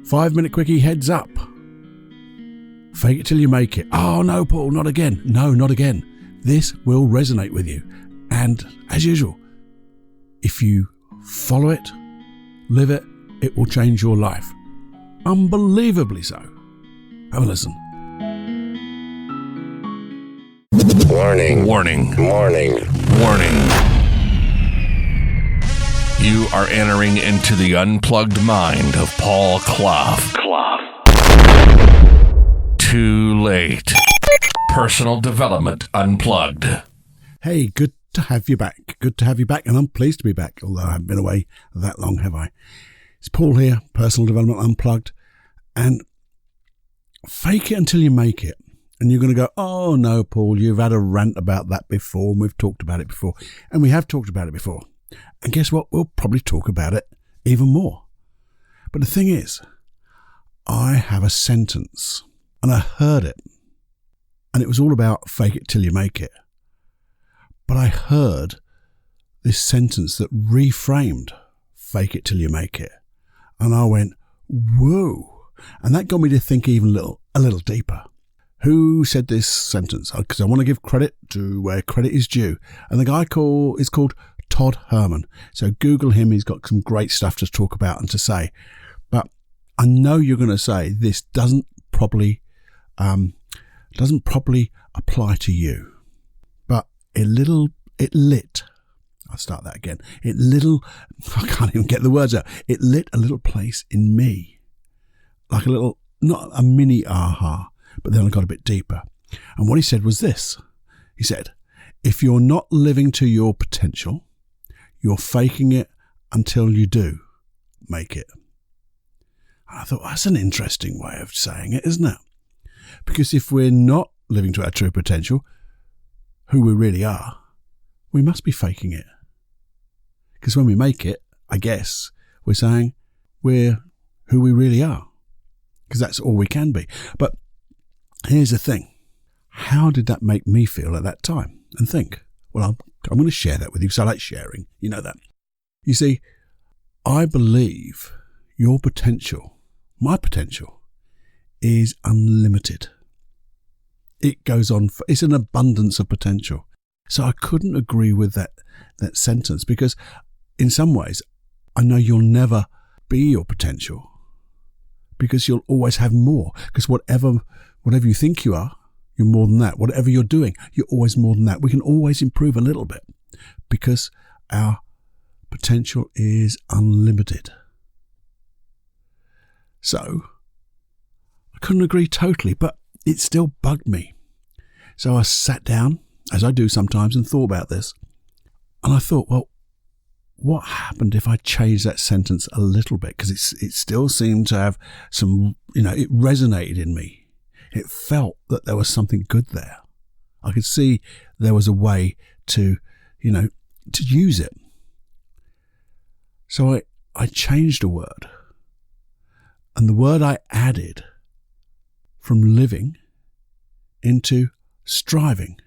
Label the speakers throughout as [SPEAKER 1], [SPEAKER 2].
[SPEAKER 1] 5-minute quickie heads up. Fake it till you make it. Oh no, Paul, not again. No, not again. This will resonate with you. And as usual, if you follow it, live it, it will change your life. Unbelievably so. Have a listen.
[SPEAKER 2] Warning.
[SPEAKER 3] Warning.
[SPEAKER 2] Warning.
[SPEAKER 3] Warning. You are entering into the unplugged mind of Paul Clough. Too late. Personal Development Unplugged.
[SPEAKER 1] Hey, good to have you back. Good to have you back, and I'm pleased to be back, although I haven't been away that long, have I? It's Paul here, Personal Development Unplugged, and fake it until you make it. And you're going to go, oh no, Paul, you've had a rant about that before, and we've talked about it before. And we have talked about it before. And guess what? We'll probably talk about it even more. But the thing is, I have a sentence, and I heard it, and it was all about fake it till you make it. But I heard this sentence that reframed fake it till you make it. And I went, whoa. And that got me to think even a little deeper. Who said this sentence? Because I want to give credit to where credit is due. And the guy is called Todd Herman. So Google him. He's got some great stuff to talk about and to say. But I know you're going to say this doesn't properly apply to you. But I can't even get the words out. It lit a little place in me. Like a little, not a mini aha. But then I got a bit deeper. And what he said was this. He said, if you're not living to your potential, you're faking it until you do make it. And I thought, that's an interesting way of saying it, isn't it? Because if we're not living to our true potential, who we really are, we must be faking it. Because when we make it, I guess, we're saying we're who we really are. Because that's all we can be. But here's the thing. How did that make me feel at that time? And think. Well, I'm going to share that with you because I like sharing. You know that. You see, I believe your potential, my potential, is unlimited. It goes on. It's an abundance of potential. So I couldn't agree with that sentence because in some ways, I know you'll never be your potential because you'll always have more. Because whatever you think you are, you're more than that. Whatever you're doing, you're always more than that. We can always improve a little bit because our potential is unlimited. So, I couldn't agree totally, but it still bugged me. So I sat down, as I do sometimes, and thought about this. And I thought, well, what happened if I changed that sentence a little bit? Because it still seemed to have some, it resonated in me. It felt that there was something good there. I could see there was a way to use it. So I changed a word. And the word I added from living into striving.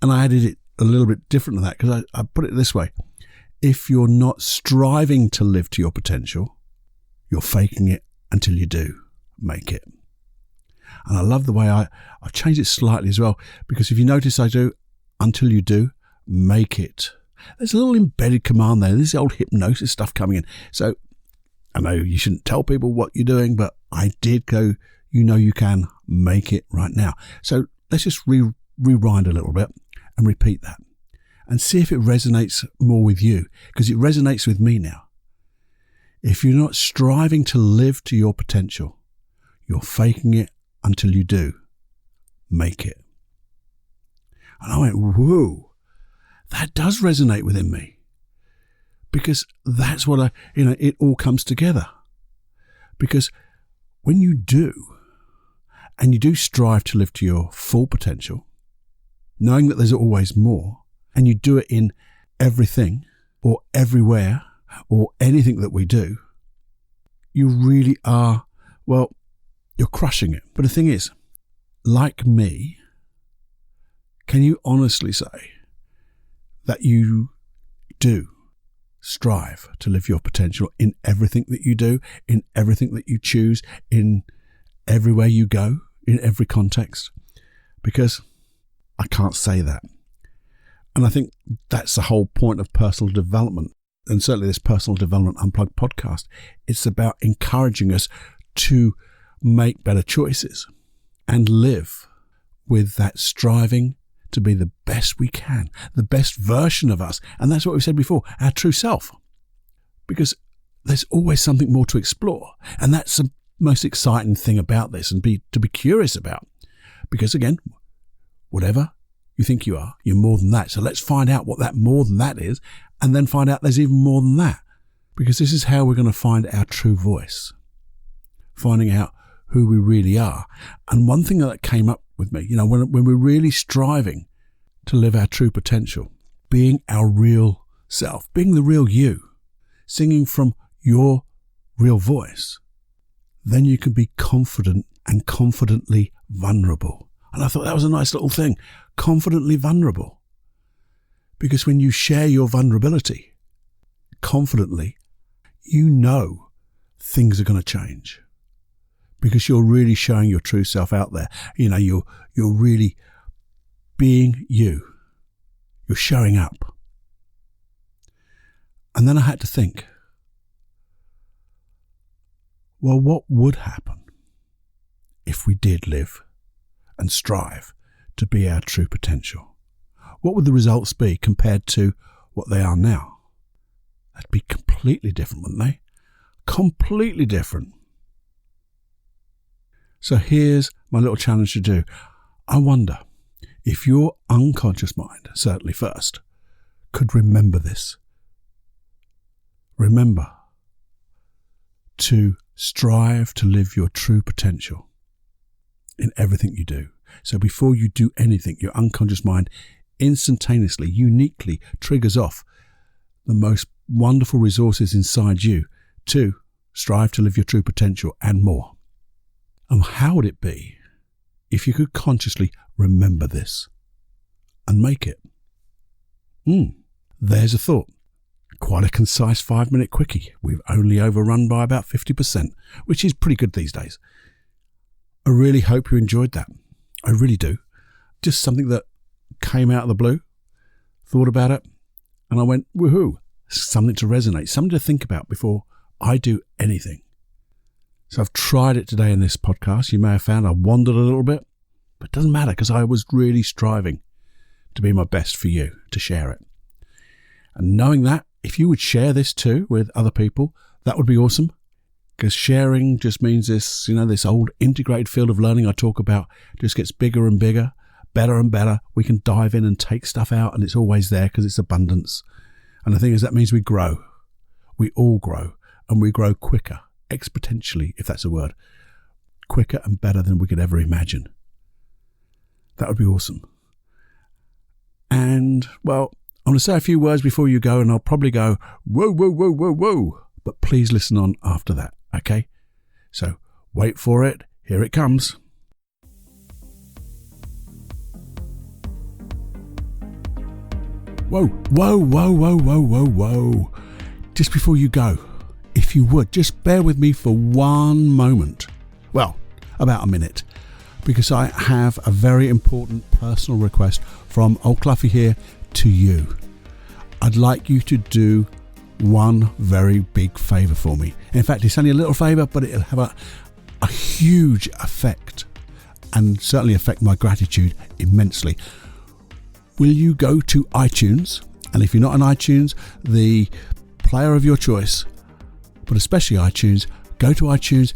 [SPEAKER 1] And I added it a little bit different than that because I put it this way. If you're not striving to live to your potential, you're faking it until you do make it. And I love the way I've changed it slightly as well, because if you notice I do, until you do, make it. There's a little embedded command there. This is old hypnosis stuff coming in. So I know you shouldn't tell people what you're doing, but I did go, you can make it right now. So let's just rewind a little bit and repeat that and see if it resonates more with you, because it resonates with me now. If you're not striving to live to your potential, you're faking it until you do make it. And I went, whoa, that does resonate within me. Because that's what it all comes together. Because when you do, and you do strive to live to your full potential, knowing that there's always more, and you do it in everything or everywhere or anything that we do, you really are, you're crushing it. But the thing is, like me, can you honestly say that you do strive to live your potential in everything that you do, in everything that you choose, in everywhere you go, in every context? Because I can't say that. And I think that's the whole point of personal development, and certainly this Personal Development Unplugged podcast. It's about encouraging us to make better choices and live with that striving to be the best we can, the best version of us. And that's what we said before, our true self. Because there's always something more to explore. And that's the most exciting thing about this, and to be curious about. Because again, whatever you think you are, you're more than that. So let's find out what that more than that is, and then find out there's even more than that. Because this is how we're going to find our true voice. Finding out who we really are. And one thing that came up with me, when we're really striving to live our true potential, being our real self, being the real you, singing from your real voice, then you can be confident and confidently vulnerable. And I thought that was a nice little thing, confidently vulnerable. Because when you share your vulnerability confidently, you know things are going to change. Because you're really showing your true self out there. You're really being you. You're showing up. And then I had to think, well, what would happen if we did live and strive to be our true potential? What would the results be compared to what they are now? That'd be completely different, wouldn't they? Completely different. So here's my little challenge to do. I wonder if your unconscious mind, certainly first, could remember this. Remember to strive to live your true potential in everything you do. So before you do anything, your unconscious mind instantaneously, uniquely triggers off the most wonderful resources inside you to strive to live your true potential and more. And how would it be if you could consciously remember this and make it? There's a thought. Quite a concise 5-minute quickie. We've only overrun by about 50%, which is pretty good these days. I really hope you enjoyed that. I really do. Just something that came out of the blue, thought about it, and I went, woohoo, something to resonate, something to think about before I do anything. So I've tried it today in this podcast. You may have found I wandered a little bit, but it doesn't matter because I was really striving to be my best for you, to share it. And knowing that, if you would share this too with other people, that would be awesome. Because sharing just means this, this old integrated field of learning I talk about just gets bigger and bigger, better and better. We can dive in and take stuff out, and it's always there because it's abundance. And the thing is, that means we grow. We all grow, and we grow quicker, exponentially, if that's a word, quicker and better than we could ever imagine. That would be awesome. And, well, I'm going to say a few words before you go, and I'll probably go, whoa, whoa, whoa, whoa, whoa. But please listen on after that, okay? So wait for it. Here it comes. Whoa, whoa, whoa, whoa, whoa, whoa, whoa. Just before you go, if you would, just bear with me for one moment. Well, about a minute. Because I have a very important personal request from Old Cluffy here to you. I'd like you to do one very big favour for me. In fact, it's only a little favour, but it'll have a huge effect, and certainly affect my gratitude immensely. Will you go to iTunes? And if you're not on iTunes, the player of your choice, but especially iTunes, go to iTunes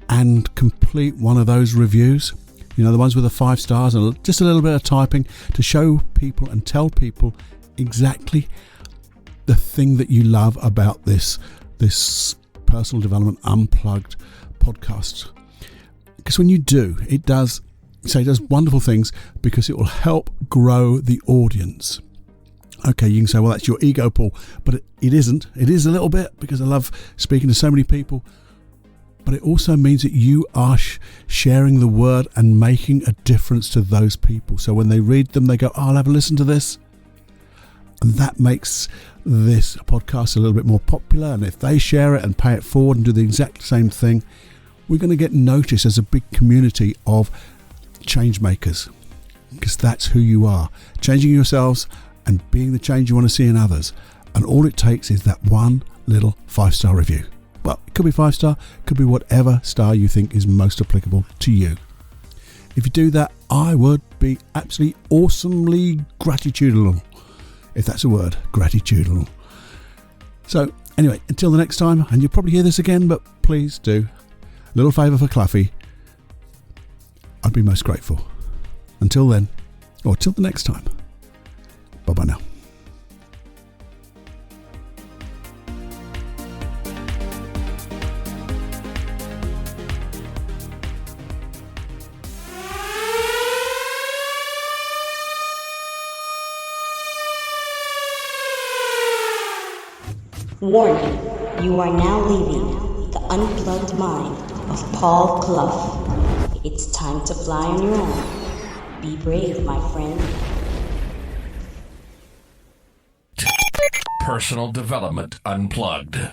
[SPEAKER 1] and complete one of those reviews. The ones with the 5 stars and just a little bit of typing to show people and tell people exactly the thing that you love about this Personal Development Unplugged podcast. Because when you do, it does wonderful things, because it will help grow the audience. Okay, you can say, well, that's your ego, Paul, but it isn't. It is a little bit, because I love speaking to so many people. But it also means that you are sharing the word and making a difference to those people. So when they read them, they go, oh, I'll have a listen to this. And that makes this podcast a little bit more popular, and if they share it and pay it forward and do the exact same thing, we're going to get noticed as a big community of change makers, because that's who you are, changing yourselves and being the change you want to see in others. And all it takes is that one little 5-star review. Well, it could be 5-star, could be whatever star you think is most applicable to you. If you do that, I would be absolutely awesomely gratitudinal, if that's a word, gratitudinal. So anyway, until the next time, and you'll probably hear this again, but please do, a little favour for Cluffy, I'd be most grateful. Until then, or till the next time, bye-bye now.
[SPEAKER 4] Warning, you are now leaving the unplugged mind of Paul Clough. It's time to fly on your own. Be brave, my friend.
[SPEAKER 3] Personal Development Unplugged.